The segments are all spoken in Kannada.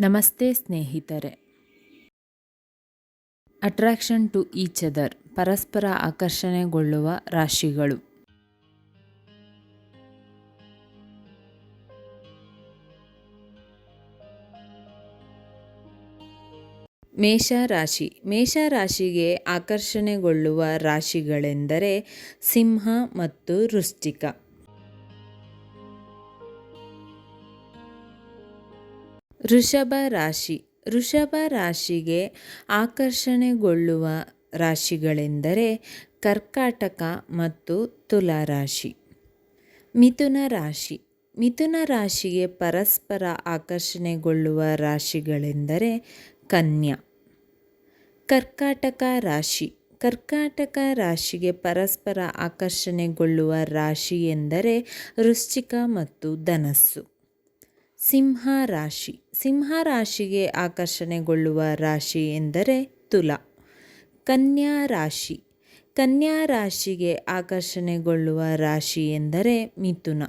ನಮಸ್ತೆ ಸ್ನೇಹಿತರೆ. ಅಟ್ರಾಕ್ಷನ್ ಟು ಈಚ್ ಅದರ್, ಪರಸ್ಪರ ಆಕರ್ಷಣೆಗೊಳ್ಳುವ ರಾಶಿಗಳು. ಮೇಷರಾಶಿ. ಮೇಷರಾಶಿಗೆ ಆಕರ್ಷಣೆಗೊಳ್ಳುವ ರಾಶಿಗಳೆಂದರೆ ಸಿಂಹ ಮತ್ತು ವೃಶ್ಚಿಕ. ವೃಷಭ ರಾಶಿ. ವೃಷಭ ರಾಶಿಗೆ ಆಕರ್ಷಣೆಗೊಳ್ಳುವ ರಾಶಿಗಳೆಂದರೆ ಕರ್ಕಾಟಕ ಮತ್ತು ತುಲಾ ರಾಶಿ. ಮಿಥುನ ರಾಶಿ. ಮಿಥುನ ರಾಶಿಗೆ ಪರಸ್ಪರ ಆಕರ್ಷಣೆಗೊಳ್ಳುವ ರಾಶಿಗಳೆಂದರೆ ಕನ್ಯಾ. ಕರ್ಕಾಟಕ ರಾಶಿ. ಕರ್ಕಾಟಕ ರಾಶಿಗೆ ಪರಸ್ಪರ ಆಕರ್ಷಣೆಗೊಳ್ಳುವ ರಾಶಿ ಎಂದರೆ ವೃಶ್ಚಿಕ ಮತ್ತು ಧನಸ್ಸು. ಸಿಂಹ ರಾಶಿ. ಸಿಂಹ ರಾಶಿಗೆ ಆಕರ್ಷಣೆಗೊಳ್ಳುವ ರಾಶಿ ಎಂದರೆ ತುಲಾ. ಕನ್ಯಾ ರಾಶಿ. ಕನ್ಯಾ ರಾಶಿಗೆ ಆಕರ್ಷಣೆಗೊಳ್ಳುವ ರಾಶಿ ಎಂದರೆ ಮಿಥುನ.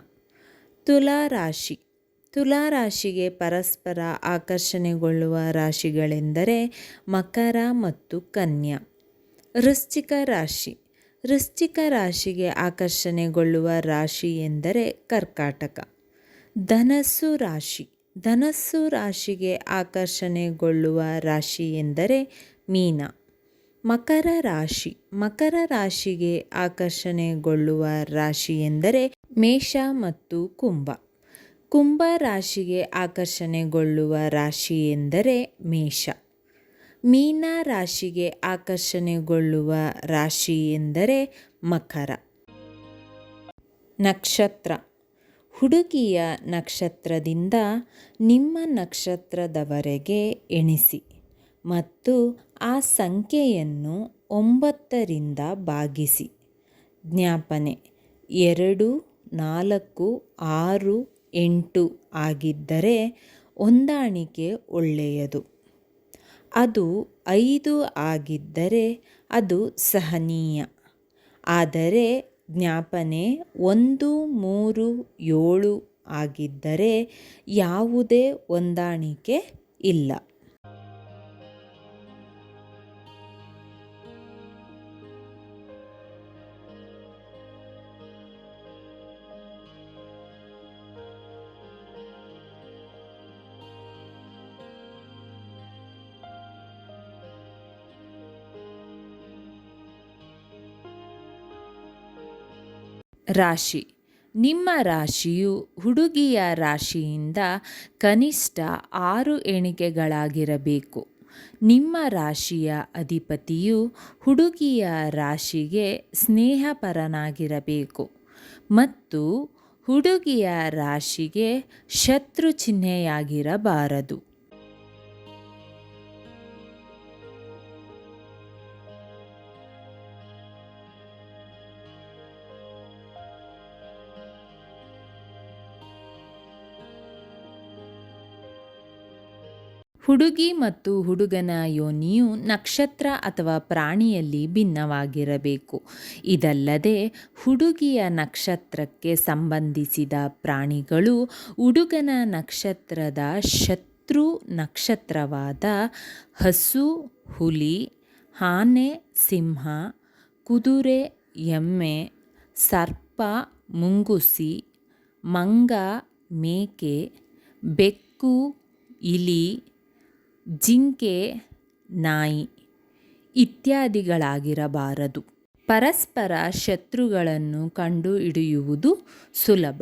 ತುಲಾ ರಾಶಿ. ತುಲಾ ರಾಶಿಗೆ ಪರಸ್ಪರ ಆಕರ್ಷಣೆಗೊಳ್ಳುವ ರಾಶಿಗಳೆಂದರೆ ಮಕರ ಮತ್ತು ಕನ್ಯಾ. ವೃಶ್ಚಿಕ ರಾಶಿ. ವೃಶ್ಚಿಕ ರಾಶಿಗೆ ಆಕರ್ಷಣೆಗೊಳ್ಳುವ ರಾಶಿ ಎಂದರೆ ಕರ್ಕಾಟಕ. ಧನಸ್ಸು ರಾಶಿ. ಧನಸ್ಸು ರಾಶಿಗೆ ಆಕರ್ಷಣೆಗೊಳ್ಳುವ ರಾಶಿ ಎಂದರೆ ಮೀನ. ಮಕರ ರಾಶಿ. ಮಕರ ರಾಶಿಗೆ ಆಕರ್ಷಣೆಗೊಳ್ಳುವ ರಾಶಿ ಎಂದರೆ ಮೇಷ ಮತ್ತು ಕುಂಭ. ಕುಂಭ ರಾಶಿಗೆ ಆಕರ್ಷಣೆಗೊಳ್ಳುವ ರಾಶಿ ಎಂದರೆ ಮೇಷ. ಮೀನ ರಾಶಿಗೆ ಆಕರ್ಷಣೆಗೊಳ್ಳುವ ರಾಶಿ ಎಂದರೆ ಮಕರ. ನಕ್ಷತ್ರ. ಹುಡುಗಿಯ ನಕ್ಷತ್ರದಿಂದ ನಿಮ್ಮ ನಕ್ಷತ್ರದವರೆಗೆ ಎಣಿಸಿ ಮತ್ತು ಆ ಸಂಖ್ಯೆಯನ್ನು 9ರಿಂದ ಭಾಗಿಸಿ. ಜ್ಞಾಪನೆ: 2, 4, 6, 8 ಆಗಿದ್ದರೆ ಹೊಂದಾಣಿಕೆ ಒಳ್ಳೆಯದು. ಅದು 5 ಆಗಿದ್ದರೆ ಅದು ಸಹನೀಯ. ಆದರೆ ಜ್ಞಾಪನೆ 1, 3, 7 ಆಗಿದ್ದರೆ ಯಾವುದೇ ಹೊಂದಾಣಿಕೆ ಇಲ್ಲ. ರಾಶಿ. ನಿಮ್ಮ ರಾಶಿಯು ಹುಡುಗಿಯ ರಾಶಿಯಿಂದ ಕನಿಷ್ಠ 6 ಎಣಿಕೆಗಳಾಗಿರಬೇಕು. ನಿಮ್ಮ ರಾಶಿಯ ಅಧಿಪತಿಯು ಹುಡುಗಿಯ ರಾಶಿಗೆ ಸ್ನೇಹಪರನಾಗಿರಬೇಕು ಮತ್ತು ಹುಡುಗಿಯ ರಾಶಿಗೆ ಶತ್ರು ಚಿಹ್ನೆಯಾಗಿರಬಾರದು. ಹುಡುಗಿ ಮತ್ತು ಹುಡುಗನ ಯೋನಿಯು ನಕ್ಷತ್ರ ಅಥವಾ ಪ್ರಾಣಿಯಲ್ಲಿ ಭಿನ್ನವಾಗಿರಬೇಕು. ಇದಲ್ಲದೆ ಹುಡುಗಿಯ ನಕ್ಷತ್ರಕ್ಕೆ ಸಂಬಂಧಿಸಿದ ಪ್ರಾಣಿಗಳು ಹುಡುಗನ ನಕ್ಷತ್ರದ ಶತ್ರು ನಕ್ಷತ್ರವಾದ ಹಸು, ಹುಲಿ, ಆನೆ, ಸಿಂಹ, ಕುದುರೆ, ಎಮ್ಮೆ, ಸರ್ಪ, ಮುಂಗುಸಿ, ಮಂಗ, ಮೇಕೆ, ಬೆಕ್ಕು, ಇಲಿ, ಜಿಂಕೆ, ನಾಯಿ ಇತ್ಯಾದಿಗಳಾಗಿರಬಾರದು. ಪರಸ್ಪರ ಶತ್ರುಗಳನ್ನು ಕಂಡುಹಿಡಿಯುವುದು ಸುಲಭ.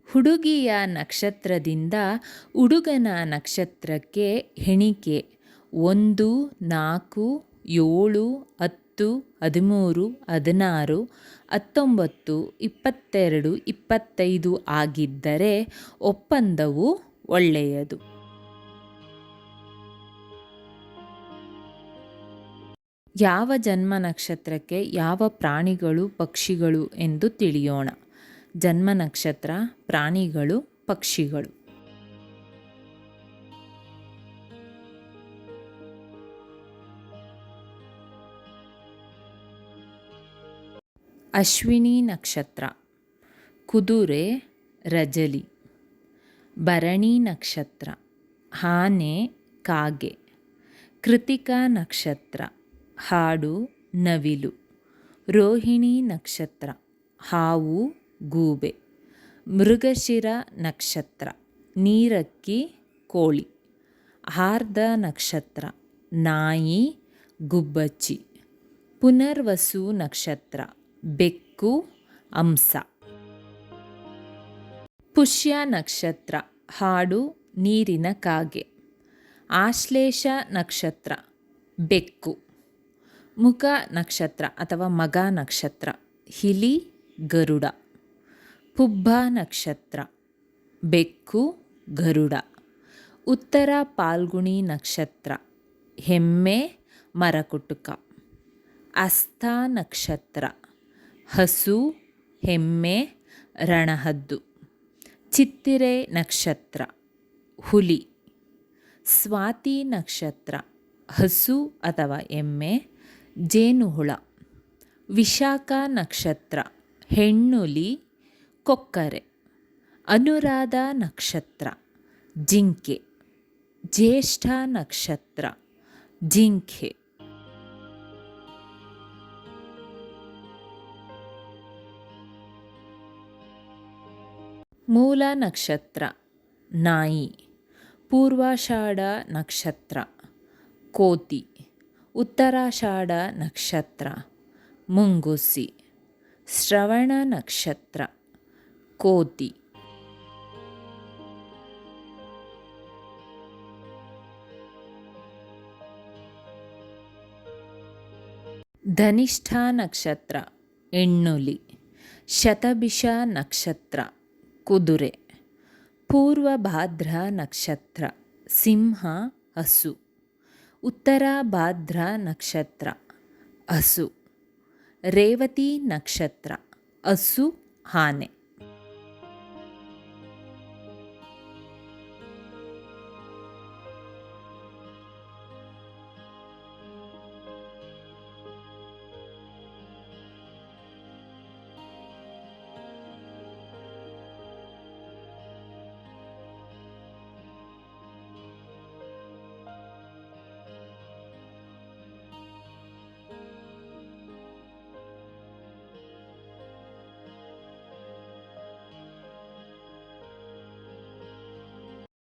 ಹುಡುಗಿಯ ನಕ್ಷತ್ರದಿಂದ ಹುಡುಗನ ನಕ್ಷತ್ರಕ್ಕೆ ಎಣಿಕೆ 1, 4, 7, 10, 13, 16, 19, 22, 25 ಆಗಿದ್ದರೆ ಒಪ್ಪಂದವು ಒಳ್ಳೆಯದು. ಯಾವ ಜನ್ಮ ನಕ್ಷತ್ರಕ್ಕೆ ಯಾವ ಪ್ರಾಣಿಗಳು ಪಕ್ಷಿಗಳು ಎಂದು ತಿಳಿಯೋಣ. ಜನ್ಮ ನಕ್ಷತ್ರ, ಪ್ರಾಣಿಗಳು, ಪಕ್ಷಿಗಳು. ಅಶ್ವಿನಿ ನಕ್ಷತ್ರ, ಕುದುರೆ ರಜಲಿ. ಭರಣಿ ನಕ್ಷತ್ರ, ಆನೆ ಕಾಗೆ. ಕೃತಿಕಾ ನಕ್ಷತ್ರ, ಹಾಡು ನವಿಲು. ರೋಹಿಣಿ ನಕ್ಷತ್ರ, ಹಾವು ಗೂಬೆ. ಮೃಗಶಿರ ನಕ್ಷತ್ರ, ನೀರಕ್ಕಿ ಕೋಳಿ. ಆರ್ಧ ನಕ್ಷತ್ರ, ನಾಯಿ ಗುಬ್ಬಚ್ಚಿ. ಪುನರ್ವಸು ನಕ್ಷತ್ರ, ಬೆಕ್ಕು ಹಂಸ. ಪುಷ್ಯ ನಕ್ಷತ್ರ, ಹಾಡು ನೀರಿನ ಕಾಗೆ. ಆಶ್ಲೇಷ ನಕ್ಷತ್ರ, ಬೆಕ್ಕು. ಮುಖ ನಕ್ಷತ್ರ ಅಥವಾ ಮಗ ನಕ್ಷತ್ರ, ಇಲಿ ಗರುಡ. ಪುಬ್ಬ ನಕ್ಷತ್ರ, ಬೆಕ್ಕು ಗರುಡ. ಉತ್ತರ ಪಾಲ್ಗುಣಿ ನಕ್ಷತ್ರ, ಎಮ್ಮೆ ಮರಕುಟುಕ. ಹಸ್ತ ನಕ್ಷತ್ರ, ಹಸು ಎಮ್ಮೆ ರಣಹದ್ದು. ಚಿತ್ತಿರೆ ನಕ್ಷತ್ರ, ಹುಲಿ. ಸ್ವಾತಿ ನಕ್ಷತ್ರ, ಹಸು ಅಥವಾ ಎಮ್ಮೆ ಜೇನುಹುಳ. ವಿಶಾಖ ನಕ್ಷತ್ರ, ಹೆಣ್ಣುಲಿ ಕೊಕ್ಕರೆ. ಅನುರಾಧ ನಕ್ಷತ್ರ, ಜಿಂಕೆ. ಜ್ಯೇಷ್ಠ ನಕ್ಷತ್ರ, ಜಿಂಕೆ. ಮೂಲ ನಕ್ಷತ್ರ, ನಾಯಿ. ಪೂರ್ವಾಷಾಢ ನಕ್ಷತ್ರ, ಕೋತಿ. ಉತ್ತರಾಷಾಢ ನಕ್ಷತ್ರ, ಮುಂಗುಸಿ. ಶ್ರವಣ ನಕ್ಷತ್ರ, ಕೋತಿ. ಧನಿಷ್ಠ ನಕ್ಷತ್ರ, ಹೆಣ್ಣುಲಿ. ಶತಭಿಷ ನಕ್ಷತ್ರ, ಕುದುರೆ. ಪೂರ್ವಭಾದ್ರ ನಕ್ಷತ್ರ, ಸಿಂಹ ಹಸು. ಉತ್ತರ ಭಾದ್ರ ನಕ್ಷತ್ರ, ಹಸು. ರೇವತಿ ನಕ್ಷತ್ರ, ಹಸು ಆನೆ.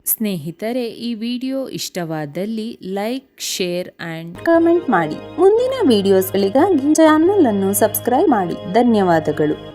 ಸ್ನೇಹಿತರೆ, ಈ ವಿಡಿಯೋ ಇಷ್ಟವಾದಲ್ಲಿ ಲೈಕ್, ಶೇರ್ ಆ್ಯಂಡ್ ಕಮೆಂಟ್ ಮಾಡಿ. ಮುಂದಿನ ವಿಡಿಯೋಸ್ಗಳಿಗಾಗಿ ಚಾನಲ್ ಅನ್ನು ಸಬ್ಸ್ಕ್ರೈಬ್ ಮಾಡಿ. ಧನ್ಯವಾದಗಳು.